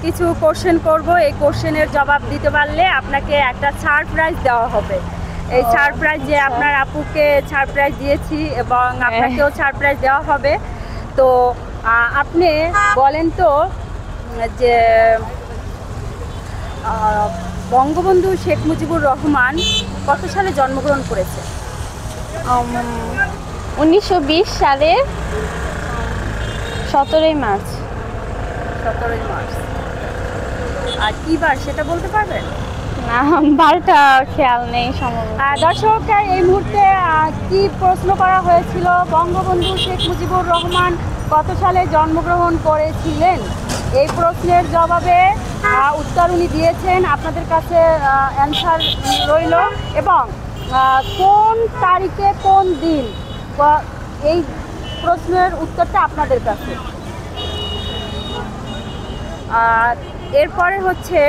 কিছু কোশ্চেন করব, এই কোশ্চেনের জবাব দিতে পারলে আপনাকে একটা সারপ্রাইজ দেওয়া হবে। এই সারপ্রাইজ যে আপনার আপুকে সারপ্রাইজ দিয়েছি এবং আপনাকেও সারপ্রাইজ দেওয়া হবে। তো আপনি বলেন তো যে বঙ্গবন্ধু শেখ মুজিবুর রহমান কত সালে জন্মগ্রহণ করেছে? 1920 সালের 17 মার্চ। 17 মার্চ। আর কী বার সেটা বলতে পারবেন? না, বারোটা খেয়াল নেই সম্ভবত। দর্শক, এই মুহূর্তে কি প্রশ্ন করা হয়েছিল, বঙ্গবন্ধু শেখ মুজিবুর রহমান কত সালে জন্মগ্রহণ করেছিলেন, এই প্রশ্নের জবাবে উত্তর উনি দিয়েছেন। আপনাদের কাছে অ্যান্সার রইল এবং কোন তারিখে কোন দিন, এই প্রশ্নের উত্তরটা আপনাদের কাছে। এরপরে হচ্ছে